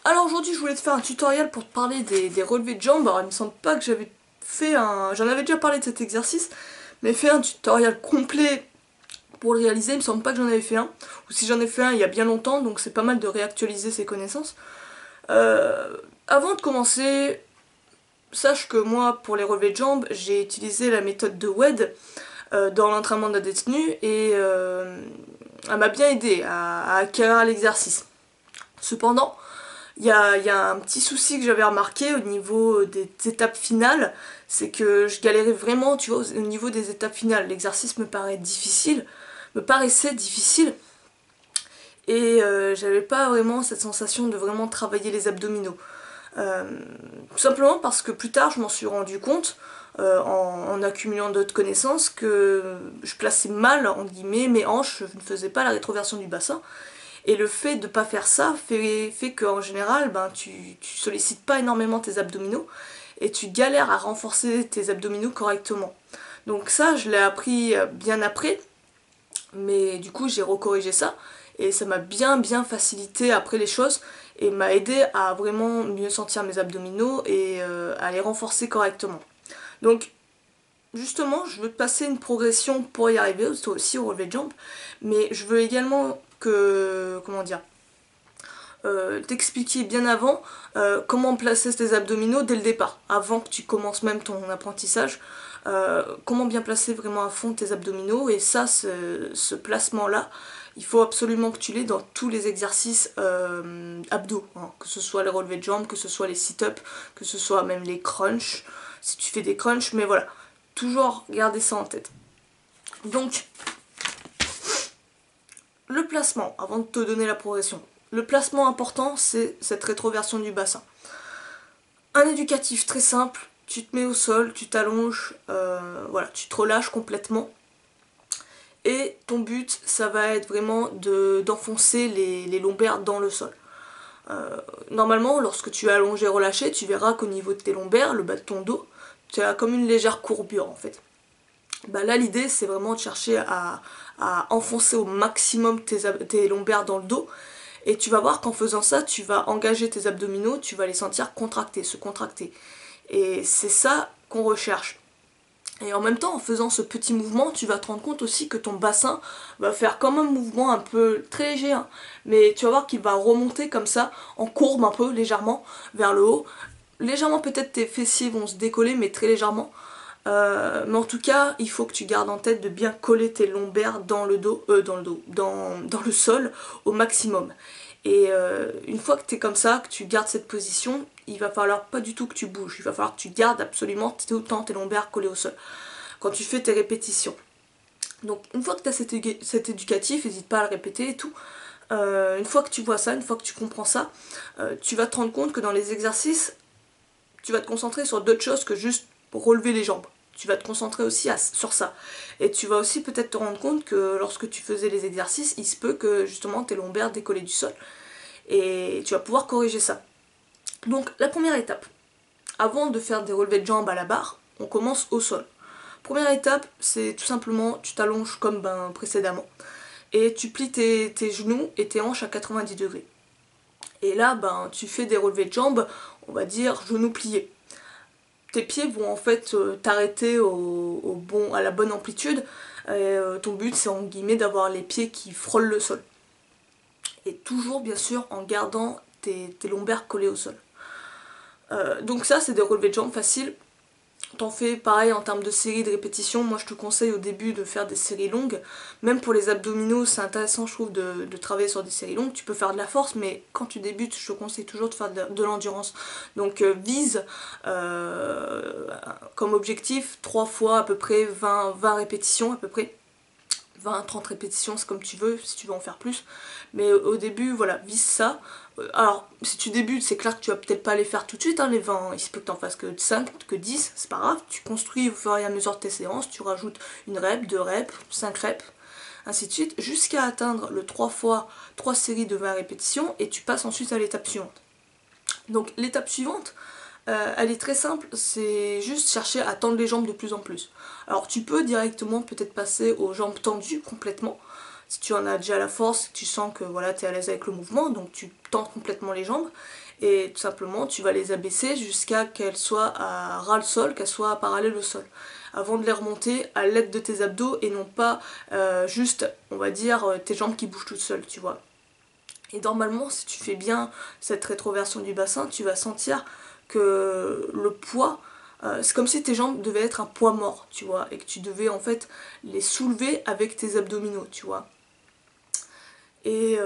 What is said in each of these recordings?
Alors aujourd'hui je voulais te faire un tutoriel pour te parler des relevés de jambes. Alors il me semble pas que j'avais fait un... J'en avais déjà parlé de cet exercice, mais faire un tutoriel complet pour le réaliser, il me semble pas que j'en avais fait un. Ou si j'en ai fait un il y a bien longtemps, donc c'est pas mal de réactualiser ses connaissances. Avant de commencer, sache que moi pour les relevés de jambes, j'ai utilisé la méthode de WED dans l'entraînement de la détenue et elle m'a bien aidé à acquérir l'exercice. Cependant, il y a un petit souci que j'avais remarqué au niveau des étapes finales, c'est que je galérais vraiment, tu vois, au niveau des étapes finales. L'exercice me paraissait difficile, et j'avais pas vraiment cette sensation de vraiment travailler les abdominaux. Tout simplement parce que plus tard je m'en suis rendu compte, en accumulant d'autres connaissances, que je plaçais mal, en guillemets, mes hanches, je ne faisais pas la rétroversion du bassin. Et le fait de pas faire ça fait qu'en général, ben, tu sollicites pas énormément tes abdominaux et tu galères à renforcer tes abdominaux correctement. Donc ça, je l'ai appris bien après, mais du coup j'ai recorrigé ça et ça m'a bien facilité après les choses et m'a aidé à vraiment mieux sentir mes abdominaux et à les renforcer correctement. Donc justement, je veux te passer une progression pour y arriver, aussi au relevé de jambes, mais je veux également que, comment dire, t'expliquer bien avant comment placer tes abdominaux dès le départ, avant que tu commences même ton apprentissage, comment bien placer vraiment à fond tes abdominaux, et ça, ce placement-là, il faut absolument que tu l'aies dans tous les exercices abdos, hein, que ce soit les relevés de jambes, que ce soit les sit-ups, que ce soit même les crunchs, si tu fais des crunchs, mais voilà, toujours garder ça en tête. Donc, le placement, avant de te donner la progression. Le placement important, c'est cette rétroversion du bassin. Un éducatif très simple, tu te mets au sol, tu t'allonges, voilà, tu te relâches complètement. Et ton but, ça va être vraiment d'enfoncer les lombaires dans le sol. Normalement, lorsque tu es allongé et relâché, tu verras qu'au niveau de tes lombaires, le bas de ton dos, tu as comme une légère courbure en fait. Bah là, l'idée, c'est vraiment de chercher à enfoncer au maximum tes lombaires dans le dos. Et tu vas voir qu'en faisant ça, tu vas engager tes abdominaux, tu vas les sentir contracter, se contracter. Et c'est ça qu'on recherche. Et en même temps, en faisant ce petit mouvement, tu vas te rendre compte aussi que ton bassin va faire comme un mouvement un peu très léger, hein, mais tu vas voir qu'il va remonter comme ça, en courbe un peu, légèrement, vers le haut. Légèrement, peut-être tes fessiers vont se décoller, mais très légèrement. Mais en tout cas, il faut que tu gardes en tête de bien coller tes lombaires dans le dos, dans le sol au maximum. Et une fois que tu es comme ça, que tu gardes cette position, il va falloir pas du tout que tu bouges. Il va falloir que tu gardes absolument autant tes lombaires collés au sol quand tu fais tes répétitions. Donc une fois que tu as cet éducatif, n'hésite pas à le répéter et tout. Une fois que tu vois ça, une fois que tu comprends ça, tu vas te rendre compte que dans les exercices, tu vas te concentrer sur d'autres choses que juste relever les jambes. Tu vas te concentrer aussi sur ça. Et tu vas aussi peut-être te rendre compte que lorsque tu faisais les exercices, il se peut que justement tes lombaires décollaient du sol. Et tu vas pouvoir corriger ça. Donc la première étape, avant de faire des relevés de jambes à la barre, on commence au sol. Première étape, c'est tout simplement, tu t'allonges comme précédemment. Et tu plies tes genoux et tes hanches à 90 degrés. Et là, tu fais des relevés de jambes, on va dire genoux pliés. Tes pieds vont en fait t'arrêter à la bonne amplitude. Et, ton but, c'est en guillemets d'avoir les pieds qui frôlent le sol. Et toujours, bien sûr, en gardant tes lombaires collés au sol. Donc ça, c'est des relevés de jambes faciles. T'en fais pareil en termes de séries de répétitions. Moi, je te conseille au début de faire des séries longues. Même pour les abdominaux, c'est intéressant, je trouve, de travailler sur des séries longues. Tu peux faire de la force, mais quand tu débutes, je te conseille toujours de faire de l'endurance. Donc vise comme objectif 3 fois à peu près 20 répétitions à peu près. 20-30 répétitions, c'est comme tu veux, si tu veux en faire plus. Mais au début, voilà, vise ça. Alors, si tu débutes, c'est clair que tu vas peut-être pas les faire tout de suite, hein, les 20. Il se peut que tu en fasses que 5, que 10, c'est pas grave. Tu construis au fur et à mesure de tes séances, tu rajoutes une rep, 2 reps, 5 reps, ainsi de suite, jusqu'à atteindre le 3 fois 3 séries de 20 répétitions, et tu passes ensuite à l'étape suivante. Donc, l'étape suivante, elle est très simple, c'est juste chercher à tendre les jambes de plus en plus. Alors tu peux directement peut-être passer aux jambes tendues complètement, Si tu en as déjà la force, tu sens que voilà, tu es à l'aise avec le mouvement, donc tu tends complètement les jambes et tout simplement tu vas les abaisser jusqu'à qu'elles soient à ras le sol, qu'elles soient parallèles au sol, avant de les remonter à l'aide de tes abdos et non pas juste, on va dire, tes jambes qui bougent toutes seules, tu vois. Et normalement, si tu fais bien cette rétroversion du bassin, tu vas sentir que le poids, c'est comme si tes jambes devaient être un poids mort, tu vois, et que tu devais en fait les soulever avec tes abdominaux, tu vois. Et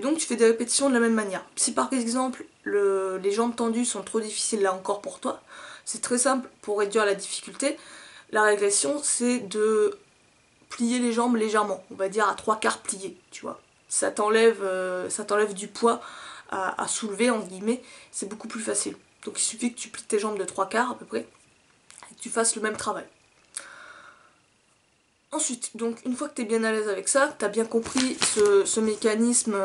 donc tu fais des répétitions de la même manière. Si par exemple les jambes tendues sont trop difficiles là encore pour toi, c'est très simple pour réduire la difficulté. La régression, c'est de plier les jambes légèrement, on va dire à 3/4 pliées, tu vois. Ça t'enlève du poids à soulever, entre guillemets, c'est beaucoup plus facile. Donc il suffit que tu plies tes jambes de 3/4 à peu près, et que tu fasses le même travail. Ensuite, donc une fois que tu es bien à l'aise avec ça, que tu as bien compris ce mécanisme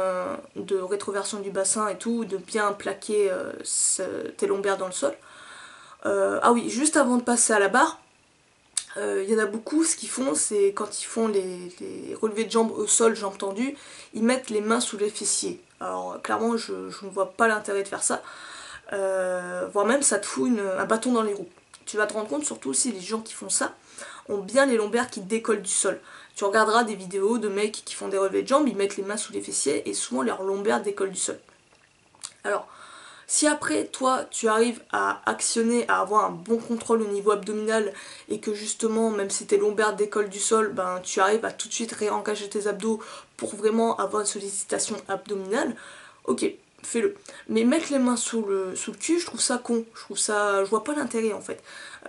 de rétroversion du bassin et tout, de bien plaquer tes lombaires dans le sol. Ah oui, juste avant de passer à la barre, il y en a beaucoup, ce qu'ils font, c'est quand ils font les relevés de jambes au sol, jambes tendues, ils mettent les mains sous les fessiers. Alors clairement, je ne vois pas l'intérêt de faire ça, voire même ça te fout un bâton dans les roues. Tu vas te rendre compte, surtout si les gens qui font ça ont bien les lombaires qui décollent du sol. Tu regarderas des vidéos de mecs qui font des relevés de jambes, ils mettent les mains sous les fessiers et souvent leurs lombaires décollent du sol. Alors, si après, toi, tu arrives à actionner, à avoir un bon contrôle au niveau abdominal et que justement, même si tes lombaires décollent du sol, ben, tu arrives à tout de suite réengager tes abdos pour vraiment avoir une sollicitation abdominale, ok, fais-le. Mais mettre les mains sous le cul, je trouve ça con. Je vois pas l'intérêt en fait.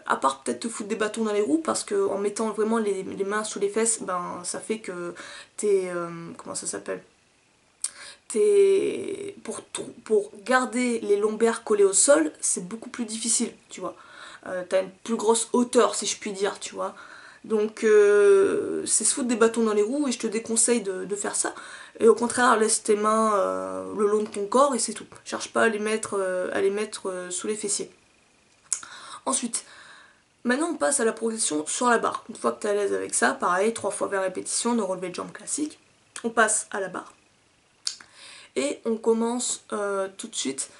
À part peut-être te foutre des bâtons dans les roues, parce que en mettant vraiment les mains sous les fesses, ben ça fait que t'es... comment ça s'appelle, pour garder les lombaires collés au sol, c'est beaucoup plus difficile, tu vois. T'as une plus grosse hauteur, si je puis dire, tu vois. Donc c'est se foutre des bâtons dans les roues et je te déconseille de faire ça. Et au contraire, laisse tes mains le long de ton corps et c'est tout. Cherche pas à les mettre sous les fessiers. Ensuite, maintenant on passe à la progression sur la barre. Une fois que tu es à l'aise avec ça, pareil, 3 fois 20 répétitions de relevé de jambes classique. On passe à la barre. Et on commence tout de suite.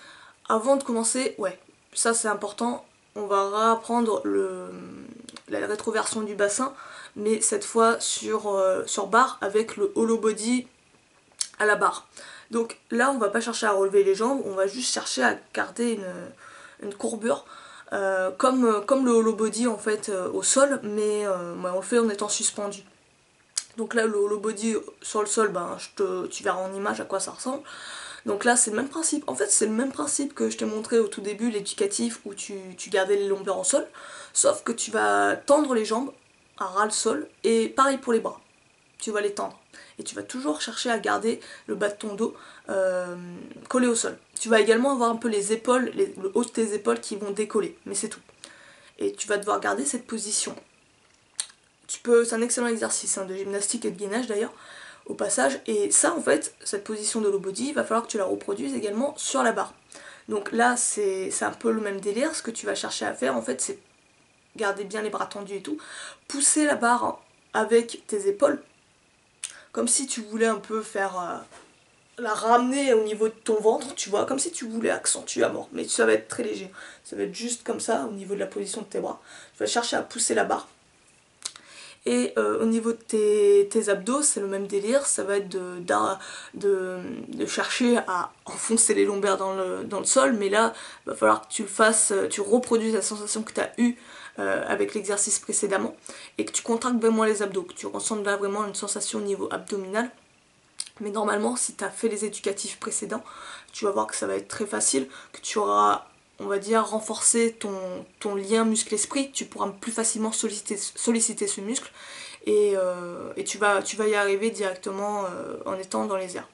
Avant de commencer, ouais, ça c'est important, on va reprendre la rétroversion du bassin, mais cette fois sur barre avec le hollow body à la barre. Donc là on va pas chercher à relever les jambes, on va juste chercher à garder une courbure comme le hollow body en fait au sol, mais on le fait en étant suspendu. Donc là le hollow body sur le sol, ben, tu verras en image à quoi ça ressemble. Donc là c'est le même principe, en fait c'est le même principe que je t'ai montré au tout début, l'éducatif où tu gardais les lombaires au sol, sauf que tu vas tendre les jambes à ras le sol, et pareil pour les bras, tu vas les tendre. Et tu vas toujours chercher à garder le bas de ton dos collé au sol. Tu vas également avoir un peu les épaules, le haut de tes épaules qui vont décoller, mais c'est tout. Et tu vas devoir garder cette position. C'est un excellent exercice hein, de gymnastique et de gainage d'ailleurs, au passage, et ça en fait, cette position de low body, il va falloir que tu la reproduises également sur la barre. Donc là c'est un peu le même délire, ce que tu vas chercher à faire en fait c'est garder bien les bras tendus et tout, pousser la barre avec tes épaules, comme si tu voulais un peu faire la ramener au niveau de ton ventre, tu vois, comme si tu voulais accentuer à mort, mais ça va être très léger, ça va être juste comme ça au niveau de la position de tes bras. Tu vas chercher à pousser la barre. Et au niveau de tes abdos, c'est le même délire, ça va être de chercher à enfoncer les lombaires dans le sol, mais là, il va falloir que tu le fasses, tu reproduises la sensation que tu as eue avec l'exercice précédemment, et que tu contractes vraiment les abdos, que tu ressentes là vraiment une sensation au niveau abdominal. Mais normalement, si tu as fait les éducatifs précédents, tu vas voir que ça va être très facile, que tu auras, on va dire, renforcé ton lien muscle-esprit, tu pourras plus facilement solliciter ce muscle et tu vas y arriver directement en étant dans les airs.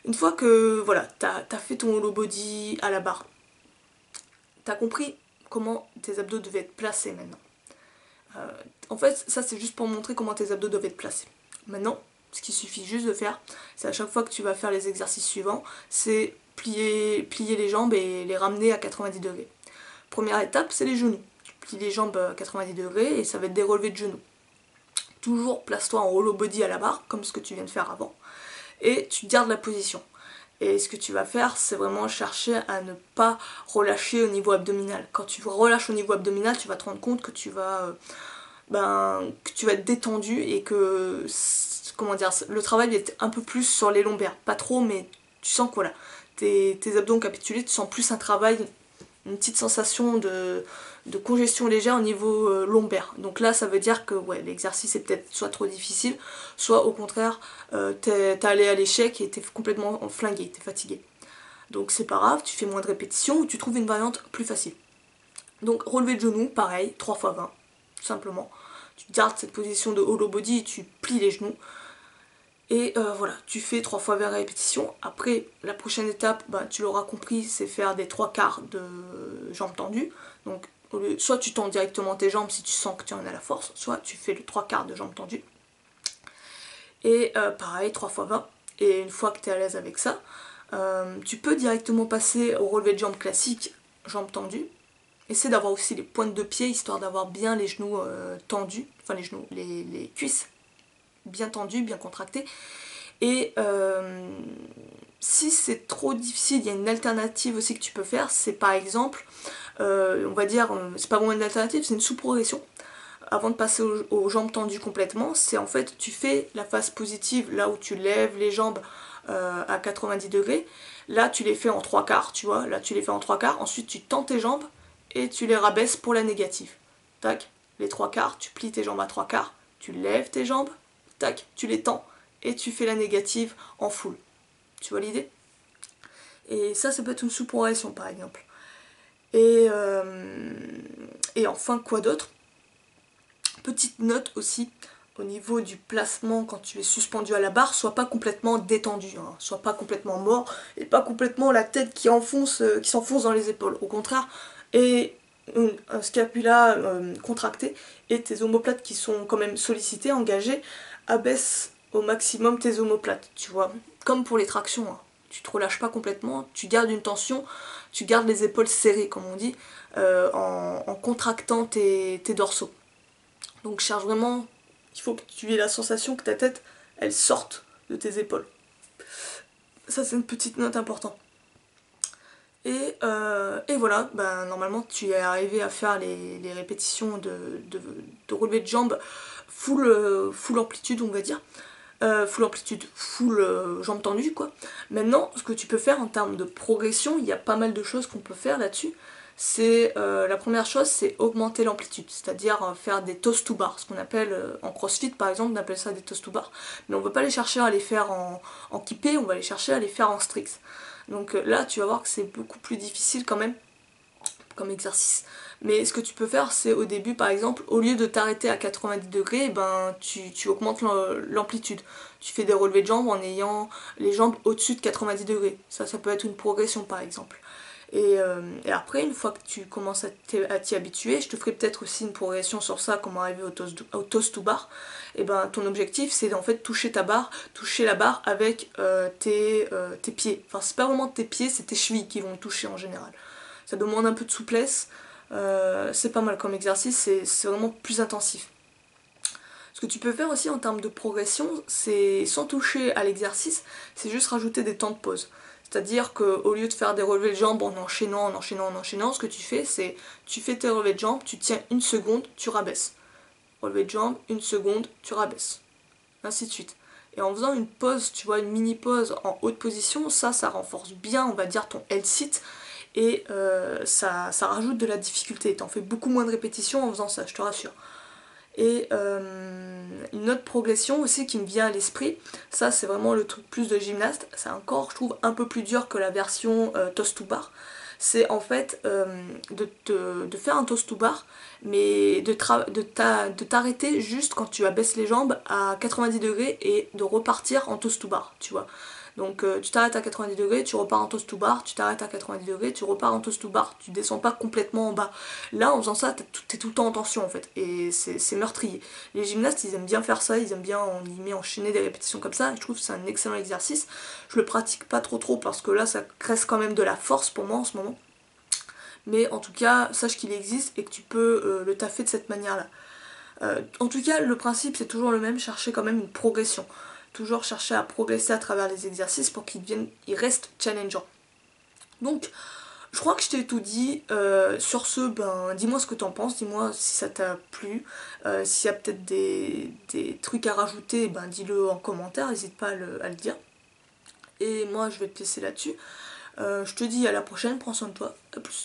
Une fois que voilà, tu as fait ton hollow body à la barre, tu as compris comment tes abdos devaient être placés maintenant. En fait, ça c'est juste pour montrer comment tes abdos doivent être placés. Maintenant, ce qu'il suffit juste de faire, c'est à chaque fois que tu vas faire les exercices suivants, c'est plier les jambes et les ramener à 90 degrés. Première étape, c'est les genoux. Tu plies les jambes à 90 degrés et ça va être des relevés de genoux. toujours place-toi en hollow body à la barre, comme ce que tu viens de faire avant, et tu gardes la position. Et ce que tu vas faire, c'est vraiment chercher à ne pas relâcher au niveau abdominal. Quand tu relâches au niveau abdominal, tu vas te rendre compte que tu vas être détendu et que, comment dire, le travail est un peu plus sur les lombaires. Pas trop, mais tu sens que voilà, tes abdos capitulés, tu sens plus un travail, une petite sensation de congestion légère au niveau lombaire. Donc là, ça veut dire que ouais, l'exercice est peut-être soit trop difficile, soit au contraire, t'es allé à l'échec et t'es complètement flingué, t'es fatigué. Donc c'est pas grave, tu fais moins de répétitions ou tu trouves une variante plus facile. Donc relevé de genoux, pareil, 3 x 20, tout simplement. Tu gardes cette position de hollow body et tu plies les genoux. Et voilà, tu fais 3 fois 20 répétitions. Après, la prochaine étape, tu l'auras compris, c'est faire des 3/4 de jambes tendues. Donc, soit tu tends directement tes jambes si tu sens que tu en as la force, soit tu fais le 3/4 de jambes tendues. Et pareil, 3 fois 20. Et une fois que tu es à l'aise avec ça, tu peux directement passer au relevé de jambes classique, jambes tendues. Essaie d'avoir aussi les pointes de pied, histoire d'avoir bien les genoux tendus, enfin les genoux, les cuisses bien tendues, bien contractées. Et si c'est trop difficile, il y a une alternative aussi que tu peux faire, c'est par exemple, on va dire, c'est pas vraiment une alternative, c'est une sous-progression. Avant de passer aux jambes tendues complètement, c'est en fait, tu fais la phase positive, là où tu lèves les jambes à 90 degrés, là tu les fais en 3/4, tu vois, là tu les fais en 3/4, ensuite tu tends tes jambes et tu les rabaisses pour la négative. Tac, les 3/4, tu plies tes jambes à 3/4, tu lèves tes jambes, tac, tu les tends et tu fais la négative en full. Tu vois l'idée? Et ça peut être une sous-progression par exemple. Et enfin, quoi d'autre? Petite note aussi, au niveau du placement quand tu es suspendu à la barre, sois pas complètement détendu, hein, sois pas complètement mort, et pas complètement la tête qui s'enfonce dans les épaules. Au contraire, et un scapula contracté, et tes omoplates qui sont quand même sollicitées, engagées, abaisse au maximum tes omoplates, tu vois. Comme pour les tractions, hein. Tu te relâches pas complètement, tu gardes une tension, tu gardes les épaules serrées, comme on dit, en contractant tes dorsaux. Donc cherche vraiment, il faut que tu aies la sensation que ta tête, elle sorte de tes épaules. Ça c'est une petite note importante. Et voilà, normalement tu es arrivé à faire les répétitions de relevé de jambes full amplitude, on va dire. Full amplitude, full jambes tendues quoi. Maintenant, ce que tu peux faire en termes de progression, il y a pas mal de choses qu'on peut faire là-dessus. C'est la première chose, c'est augmenter l'amplitude, c'est-à-dire faire des toes to bar, ce qu'on appelle en crossfit par exemple, on appelle ça des toes to bar, mais on ne va pas les chercher à les faire en kippé, on va les chercher à les faire en strix. Donc là tu vas voir que c'est beaucoup plus difficile quand même comme exercice. Mais ce que tu peux faire, c'est au début par exemple, au lieu de t'arrêter à 90 degrés, tu augmentes l'amplitude. Tu fais des relevés de jambes en ayant les jambes au-dessus de 90 degrés. Ça peut être une progression par exemple. Et après, une fois que tu commences à t'y habituer, je te ferai peut-être aussi une progression sur ça, comment arriver au toes to bar. Et ton objectif, c'est en fait toucher la barre avec tes pieds. Enfin, c'est pas vraiment tes pieds, c'est tes chevilles qui vont toucher en général. Ça demande un peu de souplesse, c'est pas mal comme exercice, c'est vraiment plus intensif. Ce que tu peux faire aussi en termes de progression, c'est sans toucher à l'exercice, c'est juste rajouter des temps de pause. C'est-à-dire qu'au lieu de faire des relevés de jambes en enchaînant, ce que tu fais, c'est tu fais tes relevés de jambes, tu tiens 1 seconde, tu rabaisses. Relevé de jambes, 1 seconde, tu rabaisses. Ainsi de suite. Et en faisant une pause, tu vois, une mini pause en haute position, ça renforce bien, on va dire, ton L-sit. Et ça rajoute de la difficulté. T'en fais beaucoup moins de répétitions en faisant ça, je te rassure. Et une autre progression aussi qui me vient à l'esprit, ça c'est vraiment le truc plus de gymnaste, c'est encore je trouve un peu plus dur que la version toes to bar, c'est en fait de faire un toes to bar, mais de t'arrêter juste quand tu abaisses les jambes à 90 degrés et de repartir en toes to bar, tu vois. Donc tu t'arrêtes à 90 degrés, tu repars en toes to bar, tu t'arrêtes à 90 degrés, tu repars en toes to bar, tu descends pas complètement en bas. Là en faisant ça, t'es tout le temps en tension en fait, et c'est meurtrier. Les gymnastes ils aiment bien faire ça, ils aiment bien enchaîner des répétitions comme ça, et je trouve que c'est un excellent exercice. Je le pratique pas trop parce que là ça reste quand même de la force pour moi en ce moment. Mais en tout cas, sache qu'il existe et que tu peux le taffer de cette manière là. En tout cas, le principe c'est toujours le même, chercher quand même une progression. Toujours chercher à progresser à travers les exercices pour ils restent challengeants. Donc, je crois que je t'ai tout dit. Sur ce, ben, dis-moi ce que t'en penses, dis-moi si ça t'a plu. S'il y a peut-être des trucs à rajouter, ben dis-le en commentaire, n'hésite pas à le dire. Et moi, je vais te laisser là-dessus. Je te dis à la prochaine, prends soin de toi, à plus.